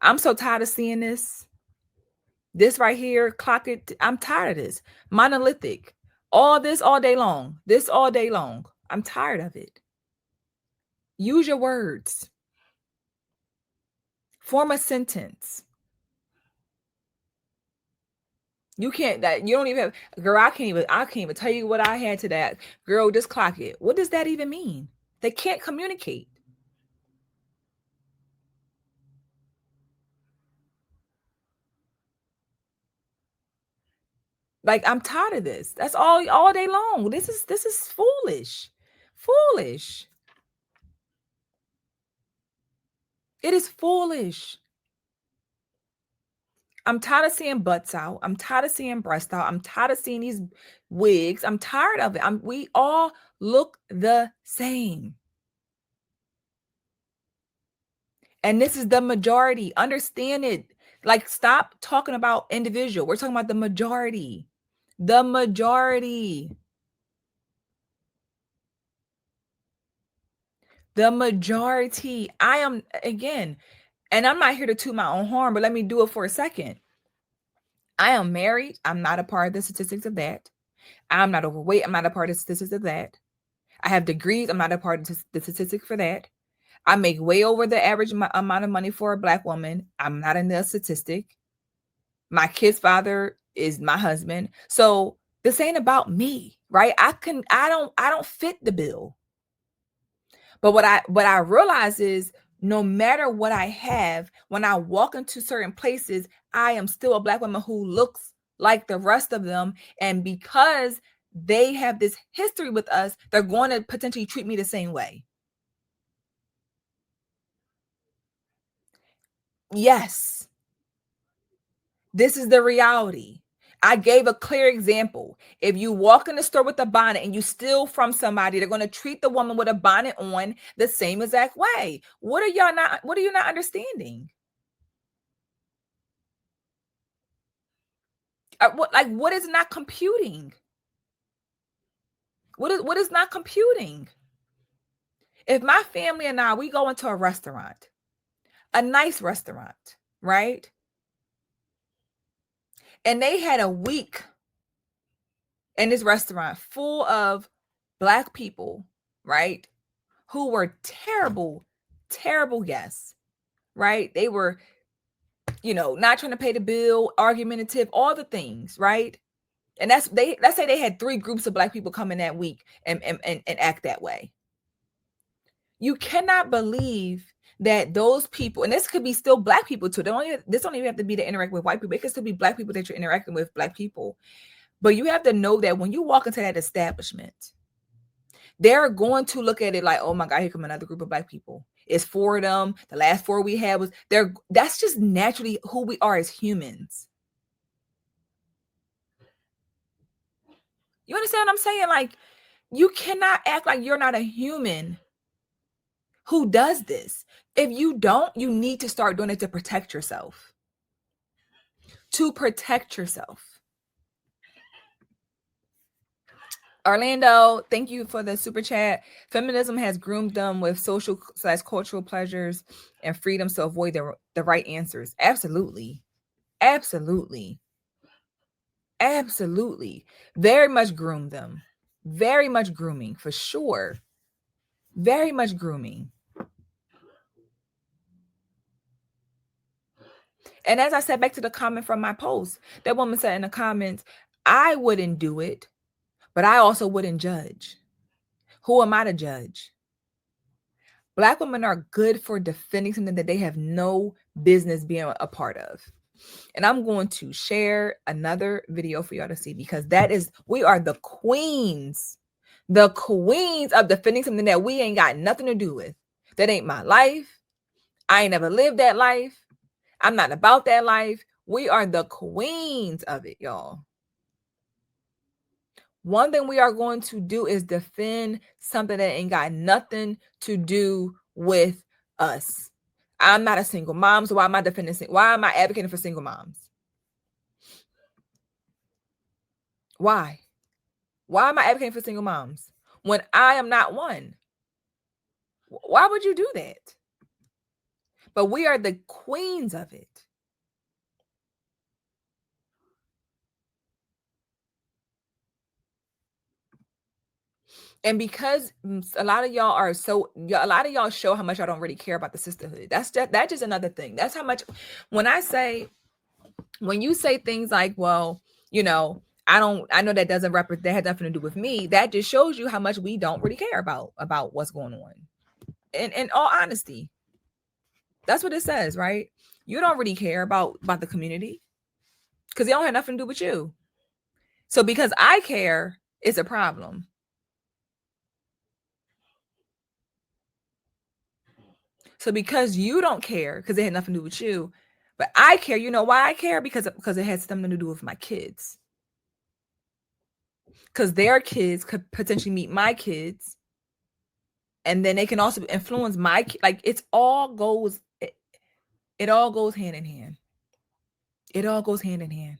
I'm so tired of seeing this. This right here, clock it. I'm tired of this. Monolithic. All this all day long. This all day long. I'm tired of it. Use your words. Form a sentence. You can't that you don't even have, girl, I can't even tell you what I had to that. Girl, just clock it. What does that even mean? They can't communicate. Like, I'm tired of this. That's all day long. This is foolish. Foolish. It is foolish. I'm tired of seeing butts out. I'm tired of seeing breasts out. I'm tired of seeing these wigs. I'm tired of it. We all look the same. And this is the majority. Understand it. Like, stop talking about individual. We're talking about the majority. The majority. The majority. I am, again, and I'm not here to toot my own horn, but let me do it for a second. I am married. I'm not a part of the statistics of that. I'm not overweight. I'm not a part of the statistics of that. I have degrees. I'm not a part of the statistic for that. I make way over the average amount of money for a Black woman. I'm not in the statistic. My kid's father is my husband. So this ain't about me, right? I don't fit the bill. But what I realize is, no matter what I have, when I walk into certain places, I am still a Black woman who looks like the rest of them. And because they have this history with us, they're going to potentially treat me the same way. Yes, this is the reality. I gave a clear example. If you walk in the store with a bonnet and you steal from somebody, they're going to treat the woman with a bonnet on the same exact way. What are you not understanding? What is not computing? What is not computing? If my family and I, we go into a restaurant, a nice restaurant, right? And they had a week in this restaurant full of Black people, right? Who were terrible, terrible guests, right? They were, not trying to pay the bill, argumentative, all the things, right? And let's say they had 3 groups of Black people come in that week and act that way. You cannot believe that those people, and this could be still Black people too. This don't even have to be to interact with white people. It could still be Black people that you're interacting with, Black people. But you have to know that when you walk into that establishment, they're going to look at it like, oh my God, here come another group of Black people. It's 4 of them. The last 4 we had that's just naturally who we are as humans. You understand what I'm saying? Like, you cannot act like you're not a human who does this. If you don't, you need to start doing it to protect yourself. To protect yourself. Orlando, thank you for the super chat. Feminism has groomed them with social/cultural pleasures and freedoms to avoid the right answers. Absolutely. Absolutely. Absolutely. Very much groomed them. Very much grooming, for sure. Very much grooming. And as I said, back to the comment from my post, that woman said in the comments, I wouldn't do it, but I also wouldn't judge. Who am I to judge? Black women are good for defending something that they have no business being a part of. And I'm going to share another video for y'all to see, because we are the queens of defending something that we ain't got nothing to do with. That ain't my life. I ain't never lived that life. I'm not about that life. We are the queens of it, y'all. One thing we are going to do is defend something that ain't got nothing to do with us. I'm not a single mom, so why am I advocating for single moms? Why? Why am I advocating for single moms when I am not one? Why would you do that? but we are the queens of it. And because a lot of y'all are a lot of y'all show how much y'all don't really care about the sisterhood. That's just another thing. That's how much when I say when you say things like, well, you know, I know that doesn't represent that has nothing to do with me. That just shows you how much we don't really care about what's going on. In all honesty, that's what it says, right? You don't really care about the community because it don't have nothing to do with you. So because I care, it's a problem. So because you don't care, because it had nothing to do with you, but I care, you know why I care? Because it has something to do with my kids. Because their kids could potentially meet my kids, and then they can also influence like it all goes hand in hand. It all goes hand in hand.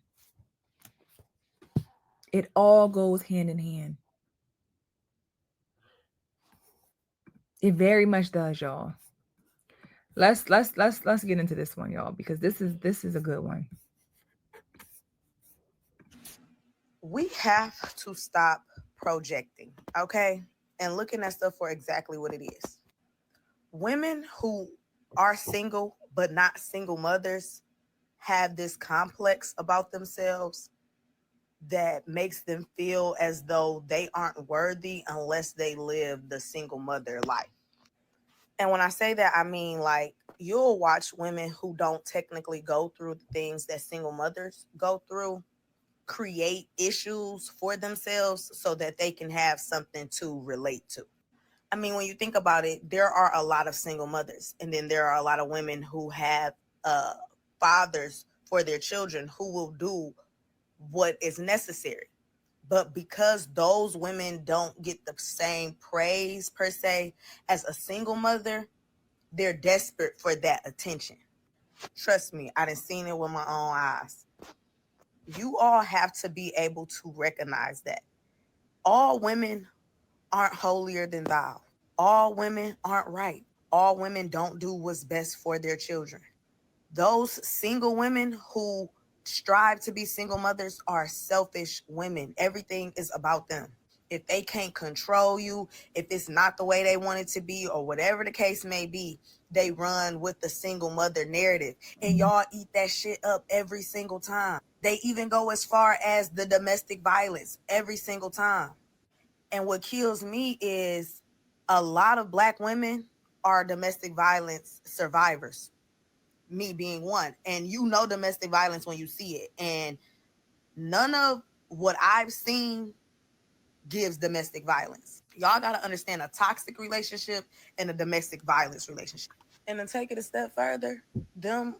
It all goes hand in hand. It very much does, y'all. Let's get into this one, y'all, because this is a good one. We have to stop projecting, okay? And looking at stuff for exactly what it is. Women who are single but not single mothers have this complex about themselves that makes them feel as though they aren't worthy unless they live the single mother life. And when I say that, I mean like you'll watch women who don't technically go through the things that single mothers go through create issues for themselves so that they can have something to relate to. I mean, when you think about it, there are a lot of single mothers, and then there are a lot of women who have uh, fathers for their children who will do what is necessary. But because those women don't get the same praise per se as a single mother, they're desperate for that attention. Trust me, I done seen it with my own eyes. You all have to be able to recognize that all women aren't holier than thou. All women aren't right. All women don't do what's best for their children. Those single women who strive to be single mothers are selfish women. Everything is about them. If they can't control you, if it's not the way they want it to be, or whatever the case may be, they run with the single mother narrative. And y'all eat that shit up every single time. They even go as far as the domestic violence every single time. And what kills me is a lot of Black women are domestic violence survivors, me being one. And you know domestic violence when you see it. And none of what I've seen gives domestic violence. Y'all got to understand a toxic relationship and a domestic violence relationship. And to take it a step further, them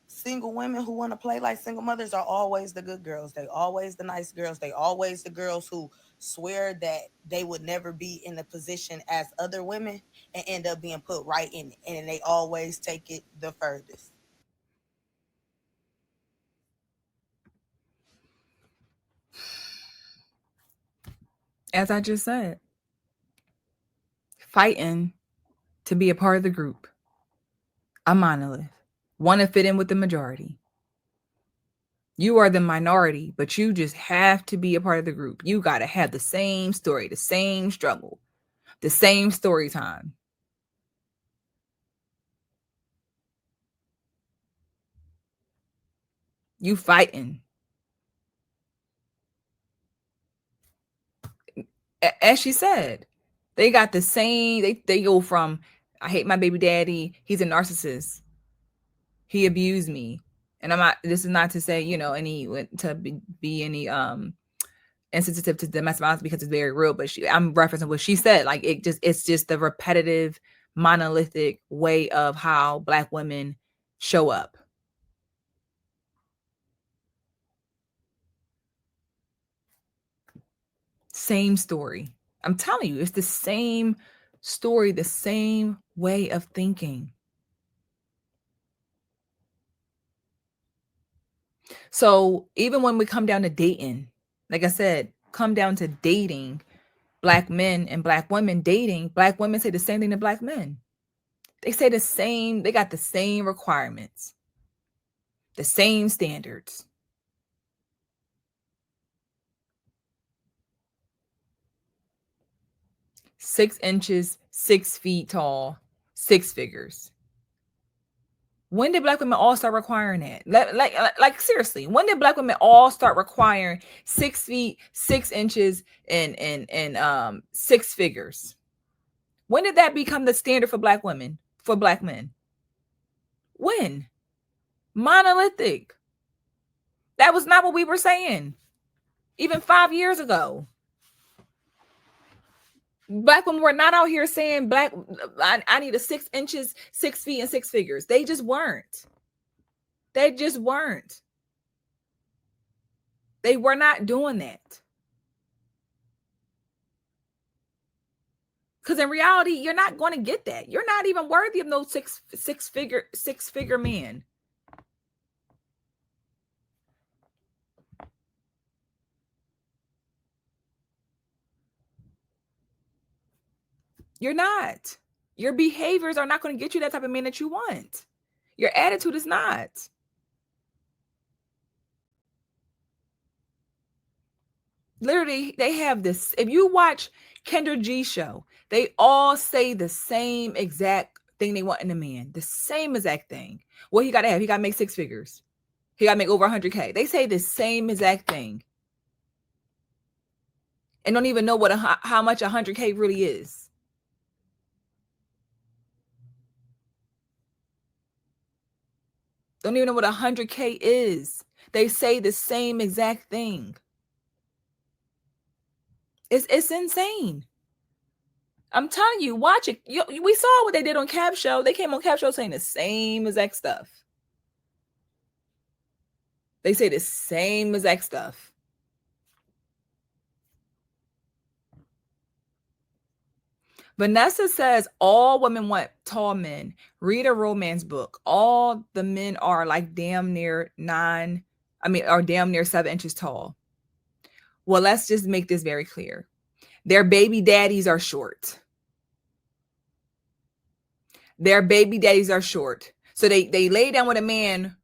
single women who want to play like single mothers are always the good girls. They always the nice girls. They always the girls who swear that they would never be in the position as other women and end up being put right in it. And they always take it the furthest. As I just said, fighting to be a part of the group, a monolith, want to fit in with the majority. You are the minority, but you just have to be a part of the group. You got to have the same story, the same struggle, the same story time. You fighting. As she said, they got the same, they go from, I hate my baby daddy, he's a narcissist, he abused me. And I'm not, this is not to say, any, to be any, insensitive to domestic violence because it's very real, but I'm referencing what she said. Like it's just the repetitive, monolithic way of how Black women show up. Same story. I'm telling you, it's the same story, the same way of thinking. So even when we come down to dating, like I said, come down to dating Black men and Black women dating, Black women say the same thing to Black men. They say the same, they got the same requirements, the same standards. Six inches, 6 feet tall, six figures. When did black women all start requiring that? Like seriously, when did black women all start requiring 6 feet, 6 inches, and six figures? When did that become the standard for black women, for black men? When? Monolithic. That was not what we were saying even 5 years ago. Black women were not out here saying I need a 6 inches, 6 feet, and six figures. They just weren't. They just weren't. They were not doing that. Because in reality, you're not going to get that. You're not even worthy of no six figure man. You're not. Your behaviors are not going to get you that type of man that you want. Your attitude is not. Literally, they have this. If you watch Kendra G's show, they all say the same exact thing they want in a man. The same exact thing. What he got to have? He got to make six figures. He got to make over 100K. They say the same exact thing. And don't even know what how much 100K really is. Don't even know what 100K is. They say the same exact thing. It's insane. I'm telling you, watch it. We saw what they did on Cap Show. They came on Cap Show saying the same exact stuff. They say the same exact stuff. Vanessa says all women want tall men. Read a romance book. All the men are like damn near are damn near 7 inches tall. Well, let's just make this very clear. Their baby daddies are short. Their baby daddies are short. So they lay down with a man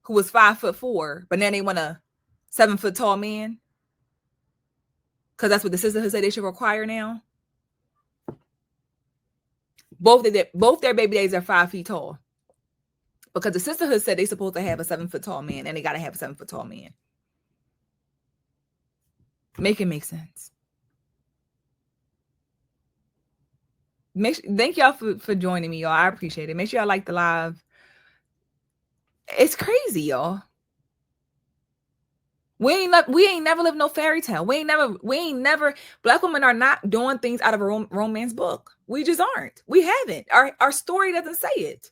who was 5'4", but then they want a 7 foot tall man. Because that's what the sisterhood said they should require now. Both their baby daddies are 5 feet tall. Because the sisterhood said they're supposed to have a 7 foot tall man, and they got to have a 7 foot tall man. Make it make sense. Thank y'all for joining me, y'all. I appreciate it. Make sure y'all like the live. It's crazy, y'all. We ain't never lived no fairy tale. We ain't never. Black women are not doing things out of a romance book. We just aren't. We haven't. Our story doesn't say it.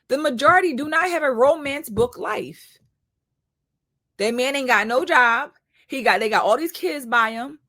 The majority do not have a romance book life. That man ain't got no job. They got all these kids by him.